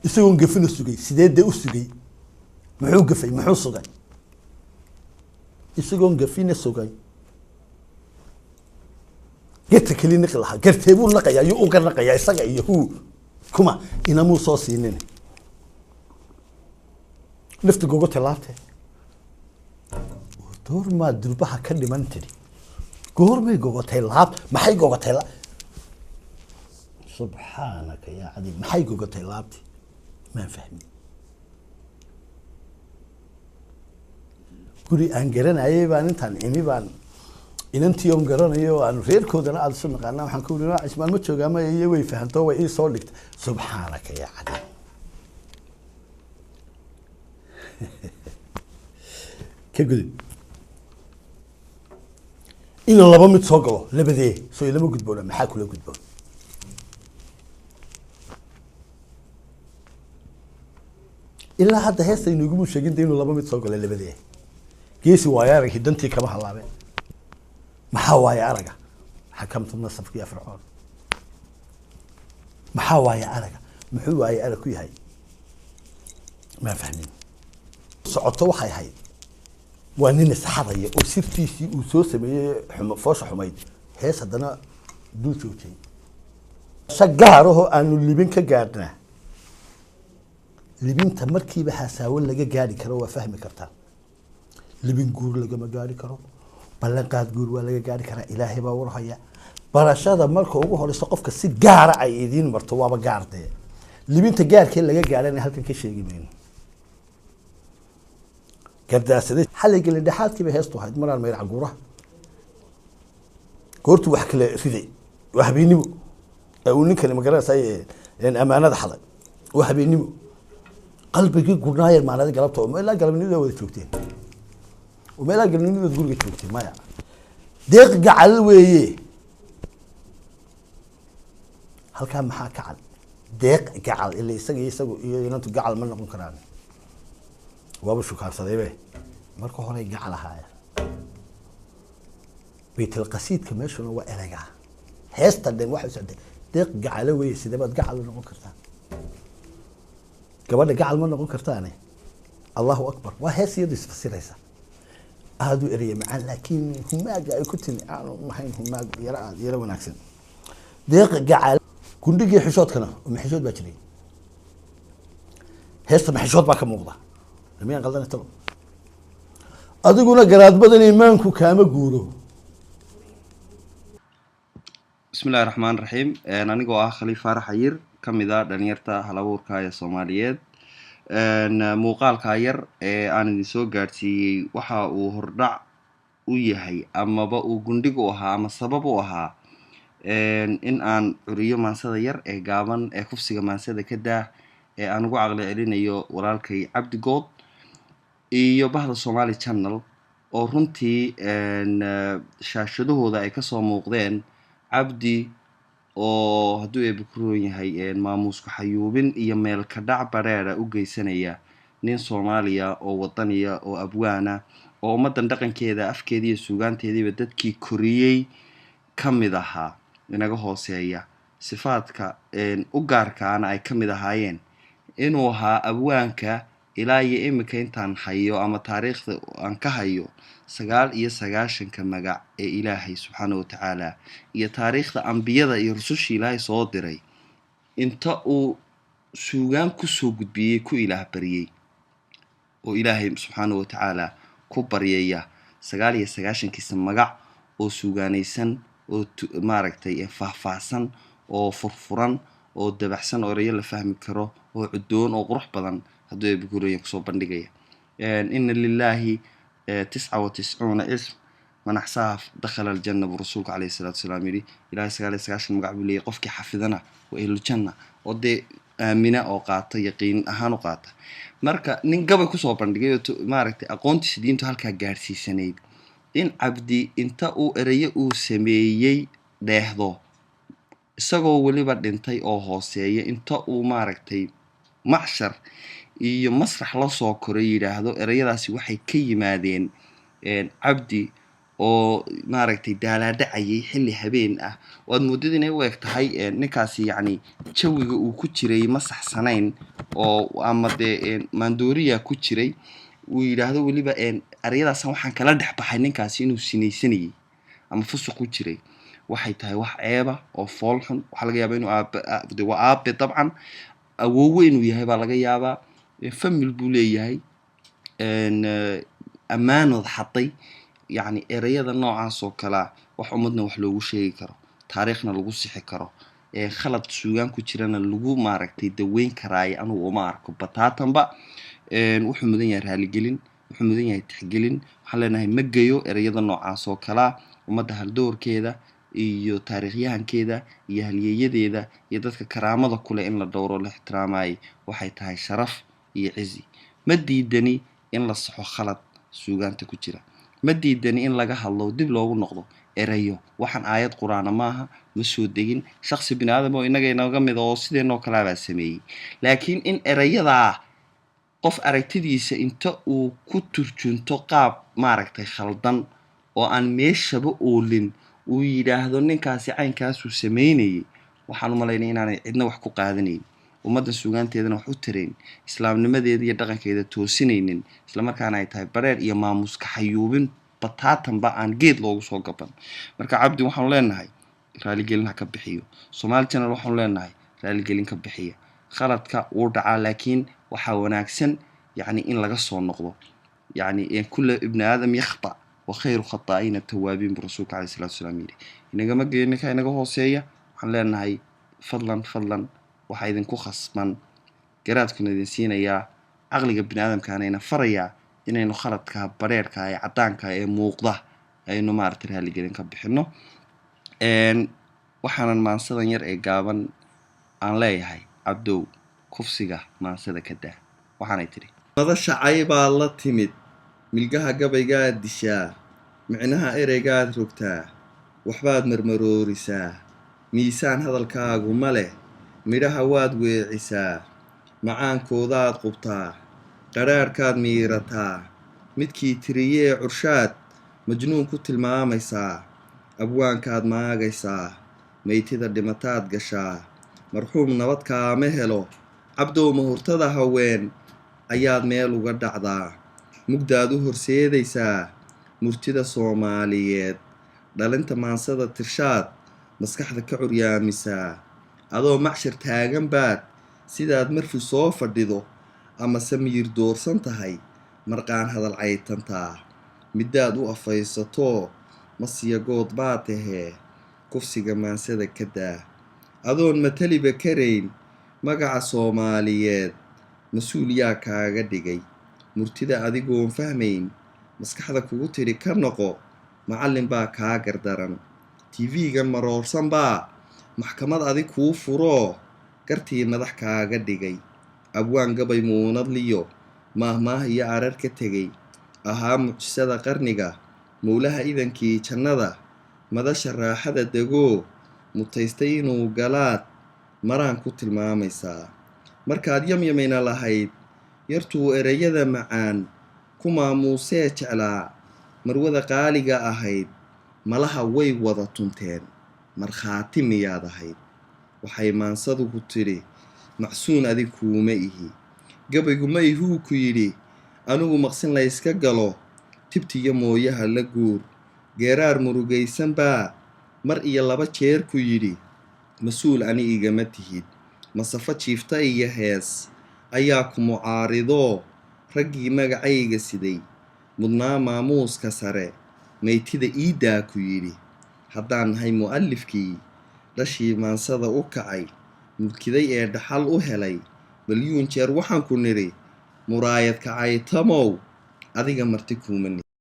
isagoon gafin u sugay sideedda u sugay muxuu gafay muxuu sugay isagoon gafina sugay geedka keli niqi lahaa garteebuu naqayaa ayuu u garnaqayaa isaga iyo huu kuma inamuu soo siinin nafta gogo talaabtay door ma durbaha ka dhiman tiri goormay gogotay laab maxay gogotay laab subhanaka ya cadi maxay gogotay laabti ma fahmi guri aan garanayay baan intaan imi baan inantii oo garanayo aan reerkoodana aad soo naqaana waxaan ku yiraahdaa ismaan ma joogaa ma iyo way fahanto way ii soo dhigtay subhanaka ya cadi ka gudub إن الله بمت صقله لبديه سوي لما قد بولا محاك ولا قد بولا إلا حتى هسه إنه يقولوا شيء جدا إنه الله بمت صقله لبديه كيسي ويارك هدنتي كما هاللعبة محاوا يارك حكمت النصف في فرعون محاوا يارك محوا يارك وياي ما فاهمين صعدتوا هاي وأنني سحرية وسيرتيسي وسوسمي فوش حميد هيس هدنا دوتوتي شجعره أنه اللي بينك جارنا اللي بين تمركي بحساول لقى جاري كرو وفهم كرتا اللي بين جور لقى ما جاري كرو بلقات جور ولا جاري كرا إلهي باورها برشاد مركو وجوه لسقف كسيد جار عيدين مرتوابة جارته اللي بين تجار كل لقى جارنا هل كان كشيء جميل كذا سديد حلق اللي دحات كي بهستو هاد مرة ما يلعب جورة كورت وحكي فيدي وحبيني ونك اللي مقرأ ساي يعني أمانة حلا وحبيني قلبي كي قرناير معنا هذا قلبته ما لا قلبني ذا وذكرتين وما لا قلبني ذا تقول كتبتين ما يعني دق جعل ويه هل كان محاك عن دق جعل اللي يسقي ينتو جعل من نقول كراني وابو شو كان صديبه مركو هوري جعلها بيت القصيد كمان شنو هو إرجع هيستا دين واحد سعد دق جعلوي سيدبات جعل نقول كرتان قبل جعل من نقول كرتاني الله أكبر وهيس يدرس في السيرة هادو إريا مع لكن هم جاي كنتني ما حين هم يرى وناكسن دق جعل كنت جي حشود كنا ومحشود بجري هيستا محشود باك موضة لمين قلنا تلو أدقونا قراد بدن إيمانكو كاما قولو بسم الله الرحمن الرحيم أنا قواه خليفة رحير كمدا دانيرتا هلاور كايا صوماليات موقال كاير أنا نسو قارتي وحا وهردع ويهي أما باو قندقو أها أما سببو أها إن أن عريو مانسادة ير قابان كفسيغا مانسادة كده أنا قو عقلي إلينيو ورالكي عبد قود iyo bahda Somali Channel oo runtii shaashadahooda ay ka soo muuqdeen Abdi oo haduu ay bukroon yahay maamuuska xayuubin iyo meel ka dhac bareera u geysanaya nin Soomaaliya oo wadaniya oo abwaana oo ummadan dhaqankeeda afkeeda iyo suugaanteediiba dadkii koriyay kamid ahaa inaga hooseeya sifaadka u gaarkaana ay kamid ahaayeen inuu ahaa abwaanka ilaa iyo imika intaan hayo ama taariikhda aan ka hayo 99 magac ee Ilaahay subhanahu wa ta'ala iyo taariikhda anbiyada iyo rusushii Ilaahay soo diray inta uu suugaan ku soo gudbiyay ku Ilaah bariyay oo Ilaahay subhanahu wa ta'ala ku bariyaya 99 magac oo suugaanaysan oo maaragtay faahfaahsan oo furfuran oo dabaxsan oo reeyay la fahmi karo oo cudoon oo qurux badan هذا بيقولوا يكسو بندقية إن لله 99 اسم من أحصاها دخل الجنة برسولك عليه الصلاة والسلام إلهي سقال المقعب اللي يقفك حفظنا وإهل الجنة ودي آمنة أوقات يقين أهان أوقات مركا ننقبل كسو بندقية ماركتي أقونتي سدينتو هالكا قارسي سنيد إن عبدي إنتا أو إريا أو سميي ديهدو isagoo waliba dhintay oo hooseeya inta uu maaragtay maxshar iyo masrax la soo koray yiraahdo erayadaasi waxay ka yimaadeen Abdi oo maaragtay daalaadacayay xilli habeen ah oo moodada inay u egtahay ninkaasi yaani jawiga uu ku jiray ma saxsanayn oo ama dee maandooriya ku jiray uu yidhaahdo weliba erayadaasan waxaan kala dhex baxay ninkaasi inuu sinaysanayay ama fusuq ku jiray waxay tahay wax ceeba oo fool xun waxaa laga yaabaa inuu waa aabe dabcan awoowe inuu yahay baa laga yaabaa famil buu leeyahay ammaanood xaday yacni erayada noocaas oo kalea wax ummadna wax loogu sheegi karo taariikhna lagu sixi karo khalad suugaan ku jirana lagu maaragtay daweyn karaayo anugu uma arko bataatanba wuxuu mudan yahay raaligelin wuxuu mudan yahay tixgelin waxaan leenahay ma geyo erayada noocaas oo kalea ummadda haldoorkeeda iyo taariikhyahankeeda iyo halyeeyadeeda iyo dadka karaamada kule in la dhowro la ixtiraamaayay waxay tahay sharaf iyo cizi ma diidani in la saxo khalad suugaanta ku jira ma diidani in laga hadlo dib loogu noqdo erayo waxaan aayad qur-aana maaha ma soo degin shaksi bini aadam oo innaga inaga mid oo sideenoo kalaabaa sameeyey laakiin in erayadaa qof aragtidiisa inta uu ku turjunto qaab maaragtay khaldan oo aan meeshaba oolin uu yidhaahdo ninkaasi caynkaasuu samaynayay waxaan u malaynay inaanay cidna wax ku qaadanayn ummadda suugaanteedana wax u tarayn islaamnimadeeda iyo dhaqankeeda toosinaynin islamarkaana ay tahay bareer iyo maamuska xayuubin bataatanba aan geed loogu soo gaban marka cabdi waxaanu leenahay raaligelin ha ka bixiyo Somali Channel waxaanu leenahay raaligelin ka bixiya khaladka wuu dhacaa laakiin waxaa wanaagsan yacni in laga soo noqdo yacni kulla ibni aadam yakhta wa khayru khataa'iina tawaabiin buu rasuulka calayhi salaatu wasalaam yidhi inagama geeyo ninka inaga hooseeya waxaan leenahay fadlan waxaa idinku khasban garaadkuna idin siinayaa caqliga bini aadamkaana ina farayaa inaynu khaladka bareerka ee caddaanka ee muuqda aynu maaragtay raaligelin ka bixino waxaanan maansadan yar ee gaaban aan leeyahay cabdow kufsiga maansada ka daa waxaanay tidhi madashacay baa la timid milgaha gabaygaad dishaa micnaha ereygaad rogtaa waxbaad marmaroorisaa miisaan hadalkaagu ma leh midhaha waad weecisaa macaankoodaad qubtaa qadhaadhkaad miirataa midkii tiriyee curshaad majnuun ku tilmaamaysaa abwaankaad maagaysaa maytida dhimataad gashaa marxuum nabad kaama helo cabdow mahurtada haween ayaad meel uga dhacdaa mugdaad u horseedaysaa murtida Soomaaliyeed dhalinta maansada tirshaad maskaxda ka curyaamisaa adoo macshar taagan baad sidaad marfi soo fadhido ama samiir doorsan tahay marqaan hadal caytantaa midaad u afaysato masiyagood baa tahee kufsiga maansada ka daa adoon mataliba karayn magaca Soomaaliyeed mas-uul yaa kaaga dhigay murtida adigoon fahmayn maskaxda kugu tiri ka noqo macallin baa kaa gardaran TV-gan maroorsan baa maxkamad adig kuu furoo gartii madax kaaga dhigay abwaan gabay muunad liyo maahmaah iyo arar ka tegay ahaa mucjisada qarniga mowlaha idankii jannada madasha raaxada degoo mutaystay inuu galaad maraan ku tilmaamaysaa markaad yamyamayna lahayd yartuu erayada macaan ku maamuusee jeclaa marwada qaaliga ahayd malaha way wada tunteen markhaati miyaad ahayd waxay maansadu ku tidhi macsuun adig kuuma ihi gabaygu ma ihuu ku yidhi anigu maqsin layska galo tibtiyo mooyaha la guur geeraar murugaysan baa mar iyo 2 jeer ku yidhi mas-uul ani igama tihid masafo jiifta iyo hees ayaa ku mucaaridoo raggii magacayga siday mudnaa maamuuska sare maytida iidaa ku yidhi haddaan nahay mu'allifkii dhashii maansada u kacay mulkiday ee dhaxal u helay balyuun jeer waxaan ku nidhi muraayad kacaytamow adiga marti kuuma